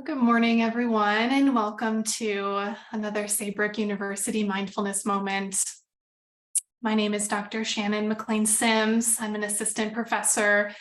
Good morning, everyone, and welcome to another Saybrook University Mindfulness Moment. My name is Dr. Shannon McLain Sims. I'm an assistant professor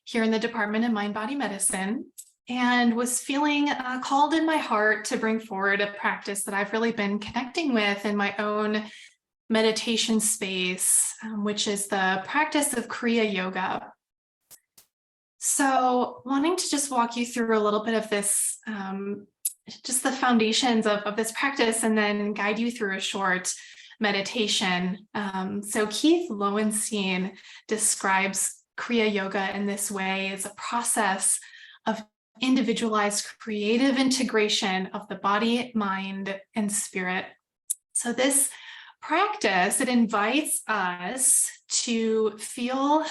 here in the Department of Mind-Body Medicine and was feeling called in my heart to bring forward a practice that I've really been connecting with in my own meditation space, which is the practice of Kriya Yoga. So wanting to just walk you through a little bit of this, just the foundations of this practice, and then guide you through a short meditation. So Keith Lowenstein describes Kriya Yoga in this way as a process of individualized creative integration of the body, mind, and spirit. So this practice, it invites us to feel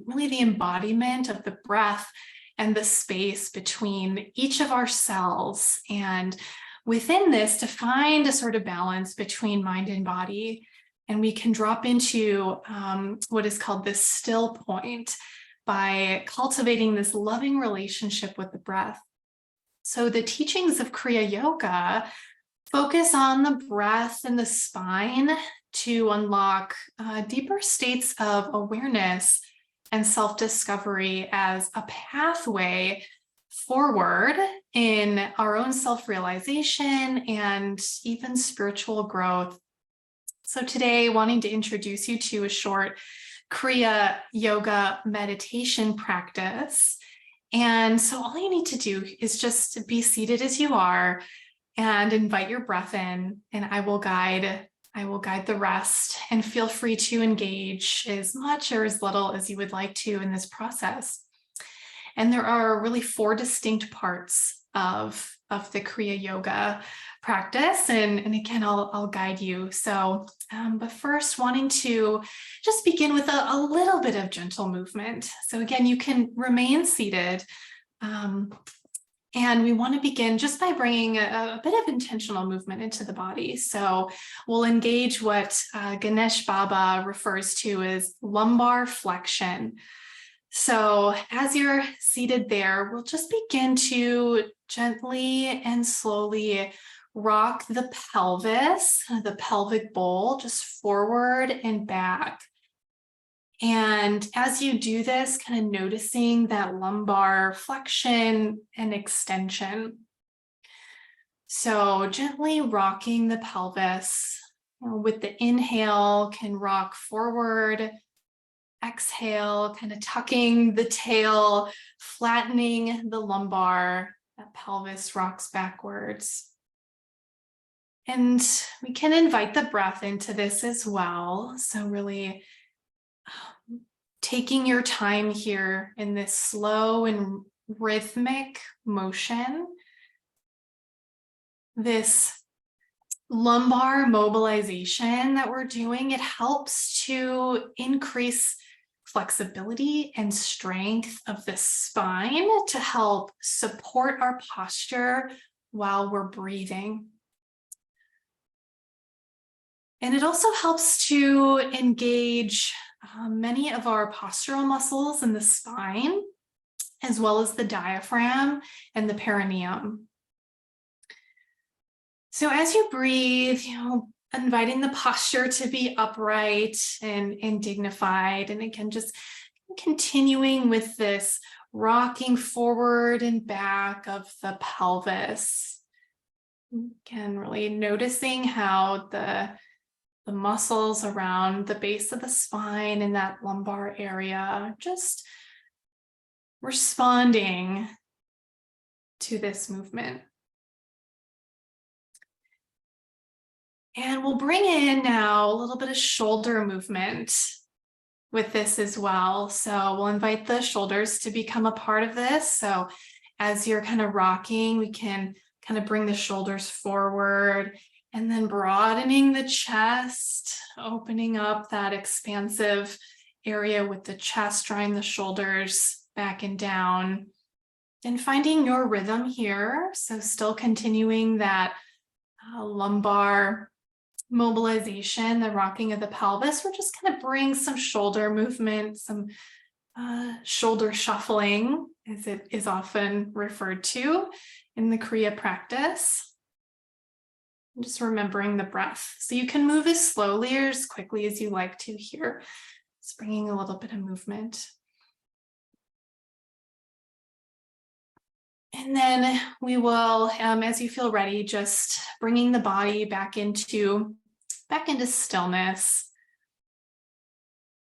really the embodiment of the breath and the space between each of our cells. And within this, to find a sort of balance between mind and body. And we can drop into what is called this still point by cultivating this loving relationship with the breath. So the teachings of Kriya Yoga focus on the breath and the spine to unlock deeper states of awareness and self-discovery as a pathway forward in our own self-realization and even spiritual growth. So today, wanting to introduce you to a short Kriya Yoga meditation practice. And so all you need to do is just be seated as you are and invite your breath in, and I will guide the rest, and feel free to engage as much or as little as you would like to in this process. And there are really 4 distinct parts of the Kriya Yoga practice, and again, I'll guide you. So, but first, wanting to just begin with a little bit of gentle movement. So again, you can remain seated. And we want to begin just by bringing a bit of intentional movement into the body. So we'll engage what Ganesh Baba refers to as lumbar flexion. So as you're seated there, we'll just begin to gently and slowly rock the pelvis, the pelvic bowl, just forward and back. And as you do this, kind of noticing that lumbar flexion and extension. So gently rocking the pelvis. With the inhale, can rock forward. Exhale, kind of tucking the tail, flattening the lumbar. That pelvis rocks backwards. And we can invite the breath into this as well. So really taking your time here in this slow and rhythmic motion. This lumbar mobilization that we're doing, it helps to increase flexibility and strength of the spine to help support our posture while we're breathing. And it also helps to engage many of our postural muscles in the spine, as well as the diaphragm and the perineum. So as you breathe, inviting the posture to be upright and dignified. And again, just continuing with this rocking forward and back of the pelvis. Again, really noticing how the muscles around the base of the spine and that lumbar area, just responding to this movement. And we'll bring in now a little bit of shoulder movement with this as well. So we'll invite the shoulders to become a part of this. So as you're kind of rocking, we can kind of bring the shoulders forward, and then broadening the chest, opening up that expansive area with the chest, drawing the shoulders back and down, and finding your rhythm here. So still continuing that lumbar mobilization, the rocking of the pelvis. We're just going to bring some shoulder movement, some shoulder shuffling as it is often referred to in the Kriya practice. Just remembering the breath. So you can move as slowly or as quickly as you like to here. Just bringing a little bit of movement. And then we will, as you feel ready, just bringing the body back into stillness.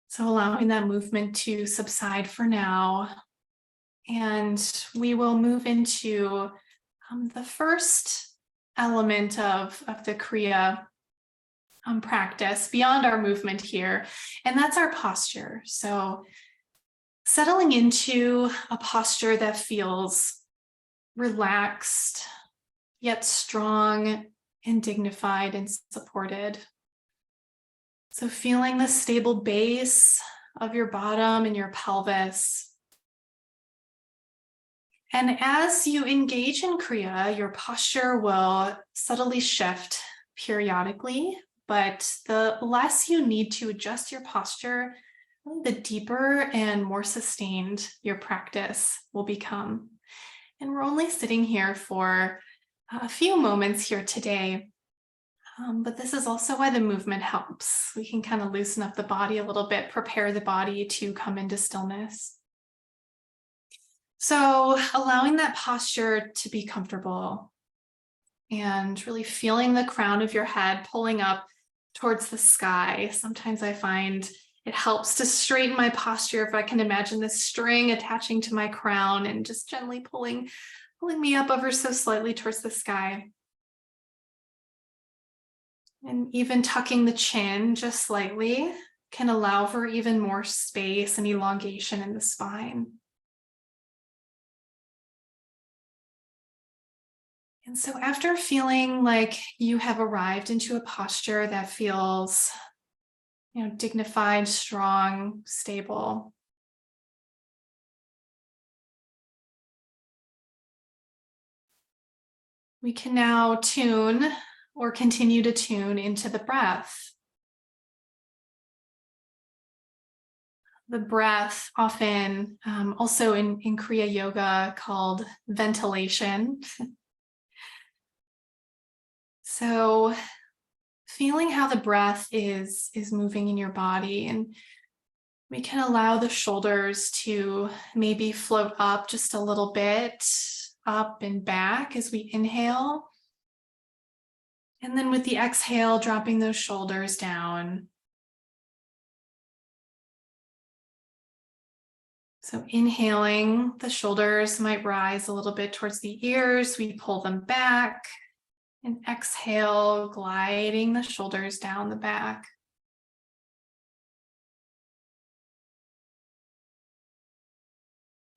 So allowing that movement to subside for now. And we will move into the first element of the Kriya practice beyond our movement here, and that's our posture. So settling into a posture that feels relaxed, yet strong and dignified and supported. So feeling the stable base of your bottom and your pelvis. And as you engage in Kriya, your posture will subtly shift periodically, but the less you need to adjust your posture, the deeper and more sustained your practice will become. And we're only sitting here for a few moments here today, but this is also why the movement helps. We can kind of loosen up the body a little bit, prepare the body to come into stillness. So allowing that posture to be comfortable and really feeling the crown of your head pulling up towards the sky. Sometimes I find it helps to straighten my posture if I can imagine this string attaching to my crown and just gently pulling me up ever so slightly towards the sky. And even tucking the chin just slightly can allow for even more space and elongation in the spine. And so after feeling like you have arrived into a posture that feels, dignified, strong, stable, we can now tune or continue to tune into the breath. The breath, often also in Kriya Yoga called ventilation. So feeling how the breath is moving in your body, and we can allow the shoulders to maybe float up just a little bit, up and back as we inhale. And then with the exhale, dropping those shoulders down. So inhaling, the shoulders might rise a little bit towards the ears. We pull them back. And exhale, gliding the shoulders down the back.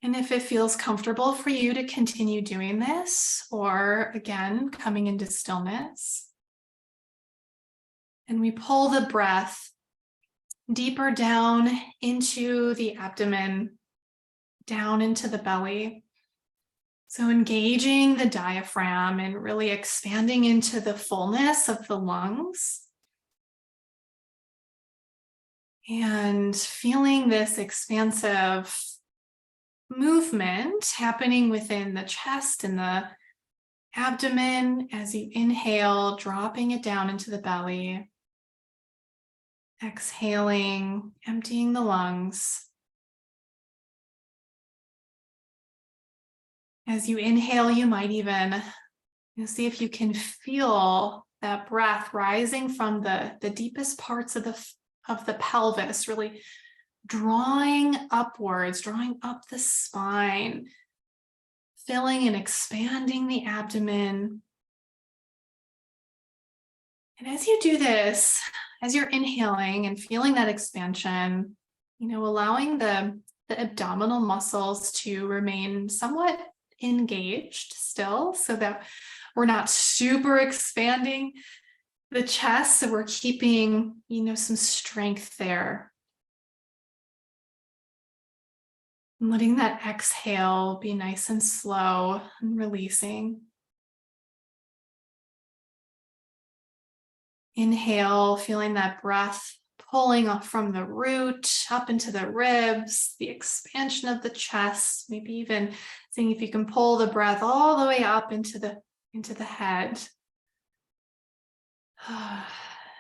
And if it feels comfortable for you to continue doing this, or again, coming into stillness, and we pull the breath deeper down into the abdomen, down into the belly. So engaging the diaphragm and really expanding into the fullness of the lungs. And feeling this expansive movement happening within the chest and the abdomen as you inhale, dropping it down into the belly. Exhaling, emptying the lungs. As you inhale, you might even see if you can feel that breath rising from the deepest parts of the pelvis, really drawing upwards, drawing up the spine, filling and expanding the abdomen. And as you do this, as you're inhaling and feeling that expansion, allowing the abdominal muscles to remain somewhat engaged still, so that we're not super expanding the chest, so we're keeping some strength there. And letting that exhale be nice and slow and releasing. Inhale, feeling that breath pulling off from the root up into the ribs, the expansion of the chest, maybe even seeing if you can pull the breath all the way up into the head.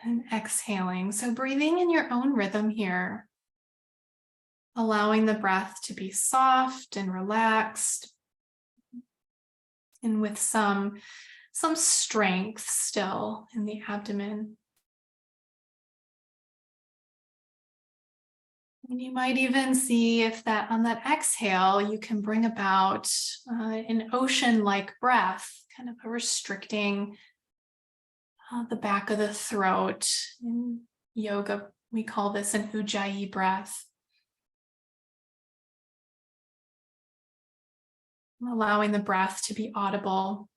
And exhaling. So breathing in your own rhythm here, allowing the breath to be soft and relaxed, and with some strength still in the abdomen. And you might even see if that on that exhale, you can bring about an ocean-like breath, kind of a restricting the back of the throat. In yoga, we call this an ujjayi breath. Allowing the breath to be audible.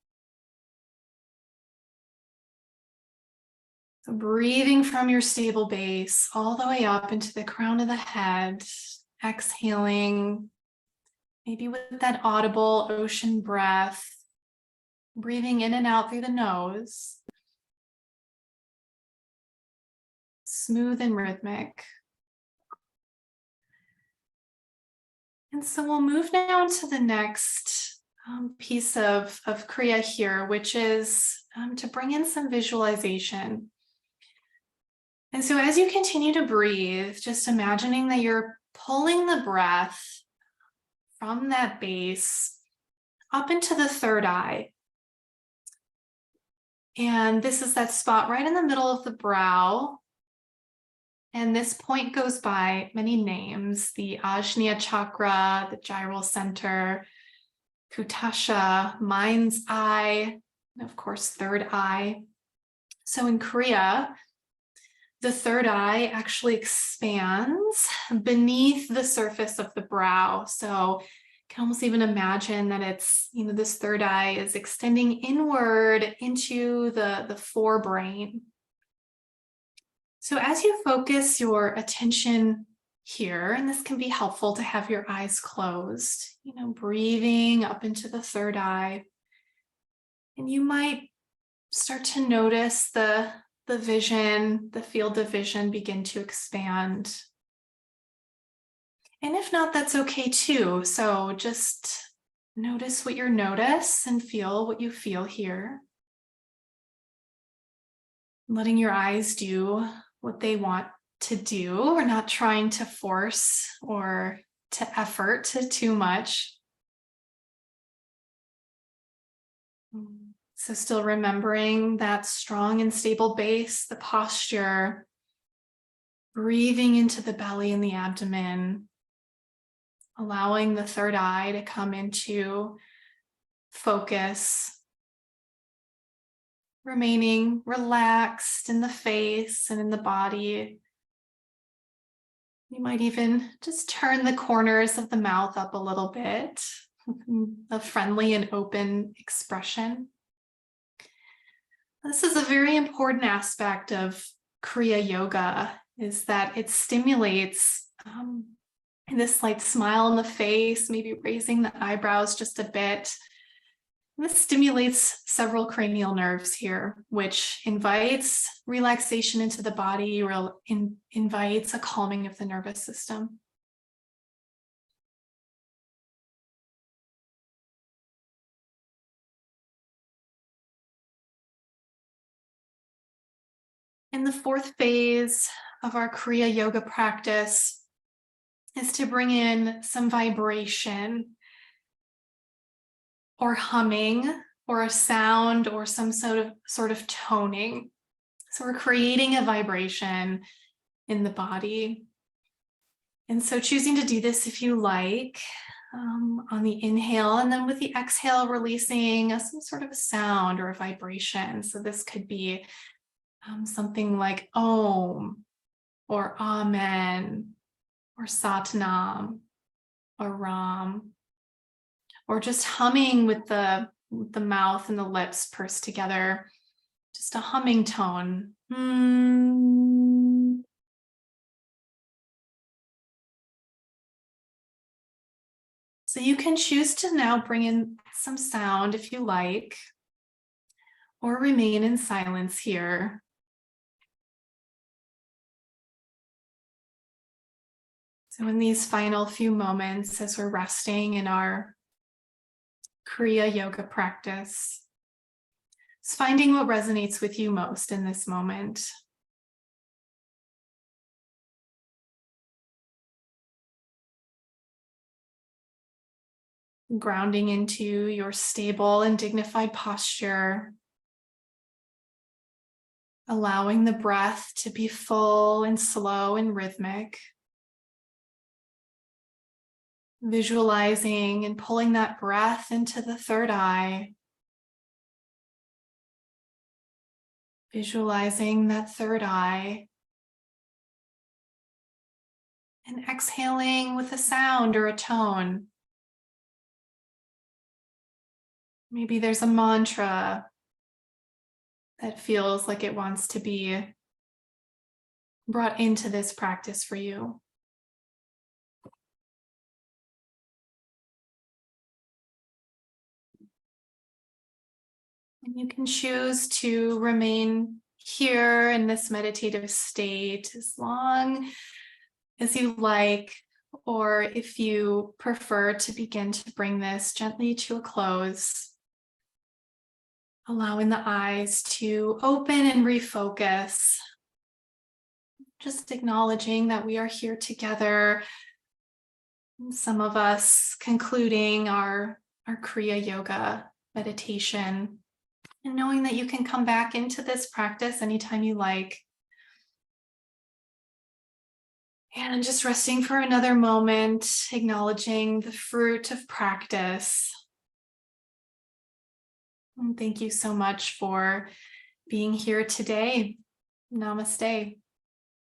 So breathing from your stable base all the way up into the crown of the head, exhaling, maybe with that audible ocean breath, breathing in and out through the nose, smooth and rhythmic. And so we'll move now to the next piece of Kriya here, which is to bring in some visualization. And so as you continue to breathe, just imagining that you're pulling the breath from that base up into the third eye. And this is that spot right in the middle of the brow. And this point goes by many names: the Ajna chakra, the gyral center, Kutasha, mind's eye, and of course, third eye. So in Kriya, the third eye actually expands beneath the surface of the brow. So you can almost even imagine that it's, this third eye is extending inward into the forebrain. So as you focus your attention here, and this can be helpful to have your eyes closed, breathing up into the third eye, and you might start to notice the vision, the field of vision begin to expand. And if not, that's okay too. So just notice what you notice and feel what you feel here. Letting your eyes do what they want to do. We're not trying to force or to effort too much. So still remembering that strong and stable base, the posture, breathing into the belly and the abdomen, allowing the third eye to come into focus, remaining relaxed in the face and in the body. You might even just turn the corners of the mouth up a little bit, a friendly and open expression. This is a very important aspect of Kriya Yoga, is that it stimulates this slight smile on the face, maybe raising the eyebrows just a bit. And this stimulates several cranial nerves here, which invites relaxation into the body, or invites a calming of the nervous system. And the fourth phase of our Kriya Yoga practice is to bring in some vibration or humming or a sound or some sort of toning. So we're creating a vibration in the body. And so choosing to do this if you like, on the inhale, and then with the exhale, releasing some sort of a sound or a vibration. So this could be something like Om or Amen or Satnam or Ram, or just humming with the mouth and the lips pursed together, just a humming tone. So you can choose to now bring in some sound if you like, or remain in silence here. So in these final few moments, as we're resting in our Kriya yoga practice, it's finding what resonates with you most in this moment. Grounding into your stable and dignified posture, allowing the breath to be full and slow and rhythmic, visualizing and pulling that breath into the third eye, visualizing that third eye, and exhaling with a sound or a tone. Maybe there's a mantra that feels like it wants to be brought into this practice for you. And you can choose to remain here in this meditative state as long as you like, or if you prefer to begin to bring this gently to a close, allowing the eyes to open and refocus, just acknowledging that we are here together. Some of us concluding our Kriya yoga meditation, and knowing that you can come back into this practice anytime you like. And just resting for another moment, acknowledging the fruit of practice. And thank you so much for being here today. Namaste.